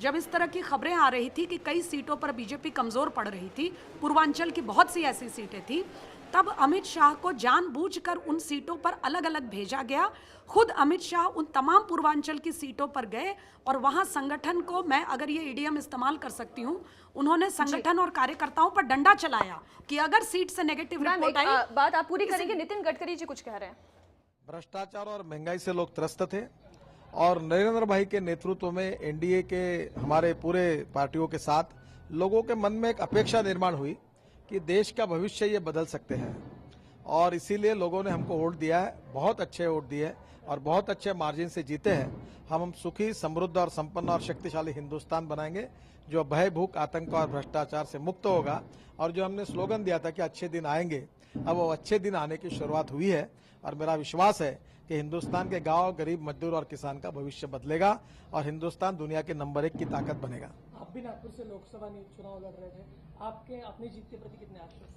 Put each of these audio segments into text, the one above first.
जब इस तरह की खबरें आ रही थी कि कई सीटों पर बीजेपी कमजोर पड़ रही थी, पूर्वांचल की बहुत सी ऐसी सीटें थी, तब अमित शाह को जानबूझकर उन सीटों पर अलग अलग भेजा गया। खुद अमित शाह उन तमाम पूर्वांचल की सीटों पर गए और वहां संगठन को, मैं अगर ये ईडीएम इस्तेमाल कर सकती हूं, उन्होंने संगठन और कार्यकर्ताओं पर डंडा चलाया कि अगर सीट से नेगेटिव रिपोर्ट आई। बात आप पूरी करेंगे। नितिन गडकरी जी कुछ कह रहे हैं। भ्रष्टाचार और महंगाई से लोग त्रस्त थे और नरेंद्र भाई के नेतृत्व में एनडीए के हमारे पूरे पार्टियों के साथ लोगों के मन में एक अपेक्षा निर्माण हुई कि देश का भविष्य ये बदल सकते हैं और इसीलिए लोगों ने हमको वोट दिया है। बहुत अच्छे वोट दिए और बहुत अच्छे मार्जिन से जीते हैं। हम सुखी, समृद्ध और संपन्न और शक्तिशाली हिंदुस्तान बनाएंगे जो भय, भूख, आतंक और भ्रष्टाचार से मुक्त होगा। और जो हमने स्लोगन दिया था कि अच्छे दिन आएंगे, अब वो अच्छे दिन आने की शुरुआत हुई है और मेरा विश्वास है कि हिंदुस्तान के गांव, गरीब, मजदूर और किसान का भविष्य बदलेगा और हिंदुस्तान दुनिया के नंबर 1 की ताकत बनेगा। आप भी नागपुर से लोकसभा चुनाव लड़ रहे थे, आपके अपनी जीत के प्रति कितने आश्वस्त?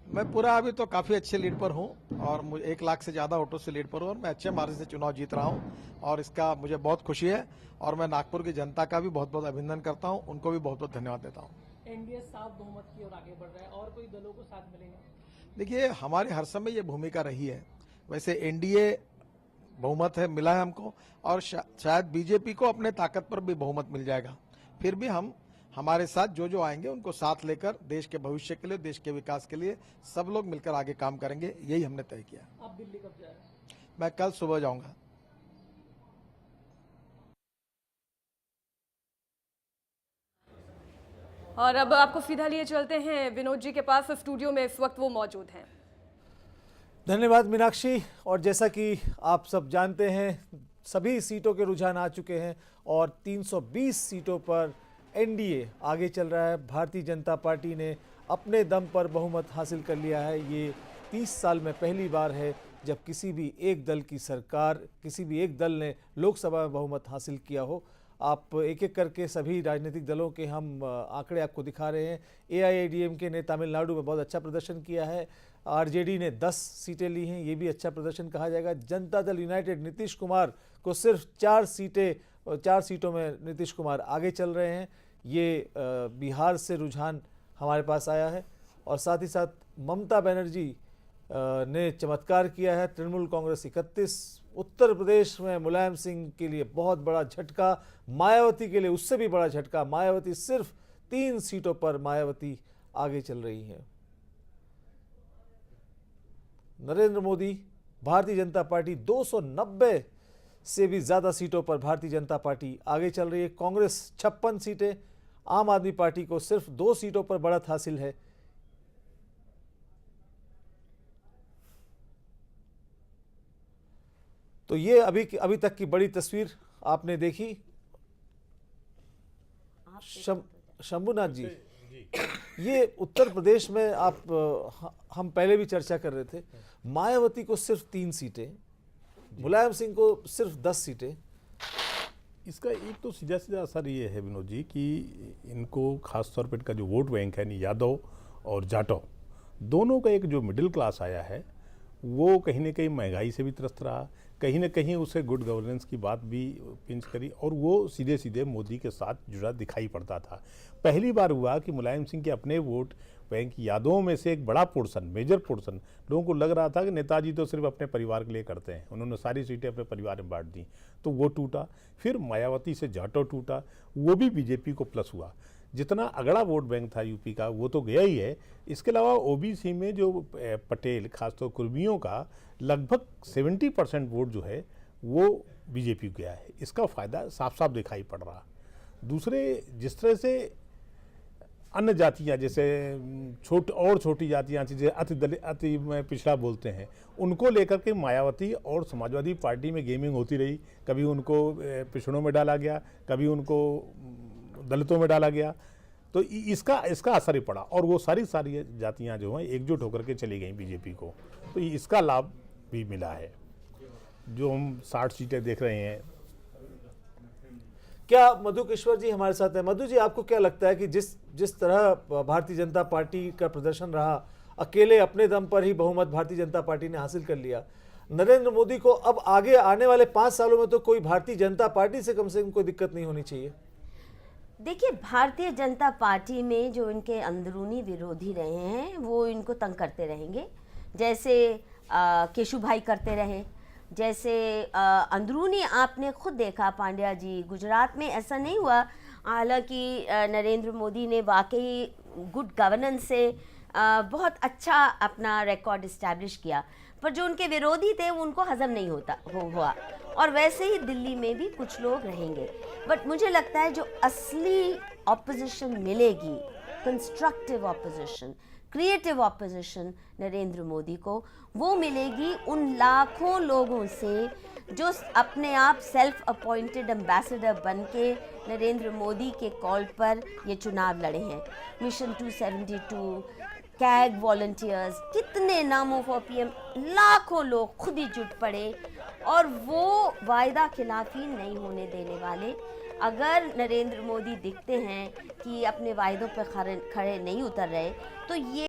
मैं पूरा अभी तो काफी अच्छे लीड पर हूं और 1 लाख से ज्यादा वोटों से लीड पर हूं और मैं अच्छे मार्जिन से चुनाव जीत रहा हूं और इसका मुझे बहुत खुशी है और मैं नागपुर की जनता का भी बहुत बहुत अभिनंदन करता हूं, उनको भी बहुत बहुत धन्यवाद देता हूं। एनडीए साफ बहुमत की ओर आगे बढ़ रहा है और कोई दलों को साथ मिलेंगे? देखिए, हमारी हर समय ये भूमिका रही है। वैसे एनडीए बहुमत है, मिला है हमको और शायद बीजेपी को अपने ताकत पर भी बहुमत मिल जाएगा। फिर भी हम हमारे साथ जो आएंगे उनको साथ लेकर देश के भविष्य के लिए, देश के विकास के लिए सब लोग मिलकर आगे काम करेंगे, यही हमने तय किया। आप दिल्ली कब जा रहे हैं? मैं कल सुबह जाऊंगा। और अब आपको सीधा लिए चलते हैं विनोद जी के पास। स्टूडियो में इस वक्त वो मौजूद हैं। धन्यवाद मीनाक्षी। और जैसा कि आप सब जानते हैं, सभी सीटों के रुझान आ चुके हैं और 320 सीटों पर एनडीए आगे चल रहा है। भारतीय जनता पार्टी ने अपने दम पर बहुमत हासिल कर लिया है। ये 30 साल में पहली बार है जब किसी भी एक दल की सरकार, किसी भी एक दल ने लोकसभा में बहुमत हासिल किया हो। आप एक एक करके सभी राजनीतिक दलों के हम आंकड़े आपको दिखा रहे हैं। एआईएडीएमके ने तमिलनाडु में बहुत अच्छा प्रदर्शन किया है। आरजेडी ने 10 सीटें ली हैं, ये भी अच्छा प्रदर्शन कहा जाएगा। जनता दल यूनाइटेड नीतीश कुमार को सिर्फ 4 सीटों में नीतीश कुमार आगे चल रहे हैं। ये बिहार से रुझान हमारे पास आया है और साथ ही साथ ममता बनर्जी ने चमत्कार किया है। तृणमूल कांग्रेस 31, उत्तर प्रदेश में मुलायम सिंह के लिए बहुत बड़ा झटका, मायावती के लिए उससे भी बड़ा झटका। मायावती सिर्फ 3 सीटों पर मायावती आगे चल रही हैं। नरेंद्र मोदी, भारतीय जनता पार्टी 290 से भी ज़्यादा सीटों पर भारतीय जनता पार्टी आगे चल रही है। कांग्रेस 56 सीटें, आम आदमी पार्टी को सिर्फ 2 सीटों पर बढ़त हासिल है। तो ये अभी तक की बड़ी तस्वीर आपने देखी। शंभुनाथ जी, ये उत्तर प्रदेश में हम पहले भी चर्चा कर रहे थे, मायावती को सिर्फ 3 सीटें, मुलायम सिंह को सिर्फ 10 सीटें। इसका एक तो सीधा सीधा असर ये है विनोद जी कि इनको खासतौर पर इनका जो वोट बैंक है, यानी यादव और जाटव दोनों का एक जो मिडिल क्लास आया है वो कहीं ना कहीं महंगाई से भी त्रस्त रहा, कहीं ना कहीं उसे गुड गवर्नेंस की बात भी पिंच करी और वो सीधे सीधे मोदी के साथ जुड़ा दिखाई पड़ता था। पहली बार हुआ कि मुलायम सिंह के अपने वोट बैंक यादवों में से एक बड़ा पोर्शन, मेजर पोर्शन, लोगों को लग रहा था कि नेताजी तो सिर्फ अपने परिवार के लिए करते हैं, उन्होंने सारी सीटें अपने परिवार में बांट दी, तो वो टूटा। फिर मायावती से जाटव टूटा, वो भी बीजेपी को प्लस हुआ। जितना अगड़ा वोट बैंक था यूपी का वो तो गया ही है। इसके अलावा ओबीसी में जो पटेल, खासतौर कुर्मियों का लगभग 70% वोट जो है वो बीजेपी को गया है। इसका फ़ायदा साफ साफ दिखाई पड़ रहा। दूसरे, जिस तरह से अन्य जातियाँ, जैसे छोटी जातियाँ जैसे अति पिछड़ा बोलते हैं, उनको लेकर के मायावती और समाजवादी पार्टी में गेमिंग होती रही। कभी उनको पिछड़ों में डाला गया, कभी उनको दलितों में डाला गया, तो इसका असर ही पड़ा और वो सारी जातियां जो हैं एकजुट होकर के चली गई बीजेपी को, तो इसका लाभ भी मिला है। जो हम 60 सीटें देख रहे हैं। क्या मधु किश्वर जी हमारे साथ हैं? मधु जी, आपको क्या लगता है कि जिस तरह भारतीय जनता पार्टी का प्रदर्शन रहा, अकेले अपने दम पर ही बहुमत भारतीय जनता पार्टी ने हासिल कर लिया, नरेंद्र मोदी को अब आगे आने वाले 5 सालों में तो कोई भारतीय जनता पार्टी से कम कोई दिक्कत नहीं होनी चाहिए? देखिए, भारतीय जनता पार्टी में जो इनके अंदरूनी विरोधी रहे हैं वो इनको तंग करते रहेंगे, जैसे केशु भाई करते रहे, जैसे अंदरूनी आपने खुद देखा पांड्या जी, गुजरात में ऐसा नहीं हुआ। हालांकि नरेंद्र मोदी ने वाकई गुड गवर्नेंस से बहुत अच्छा अपना रिकॉर्ड इस्टेब्लिश किया, पर जो उनके विरोधी थे उनको हजम नहीं हुआ। और वैसे ही दिल्ली में भी कुछ लोग रहेंगे, बट मुझे लगता है जो असली ऑपोजिशन मिलेगी, constructive opposition, creative opposition Narendra Modi को, वो मिलेगी उन लाखों लोगों से जो अपने आप सेल्फ अपॉइंटेड एम्बेसडर बन के नरेंद्र मोदी के कॉल पर ये चुनाव लड़े हैं। मिशन 272, कैग वॉलंटियर्स, कितने नामों फॉर पीएम, लाखों लोग खुद ही जुट पड़े और वो वायदा खिलाफी नहीं होने देने वाले। अगर नरेंद्र मोदी दिखते हैं कि अपने वायदों पर खड़े नहीं उतर रहे, तो ये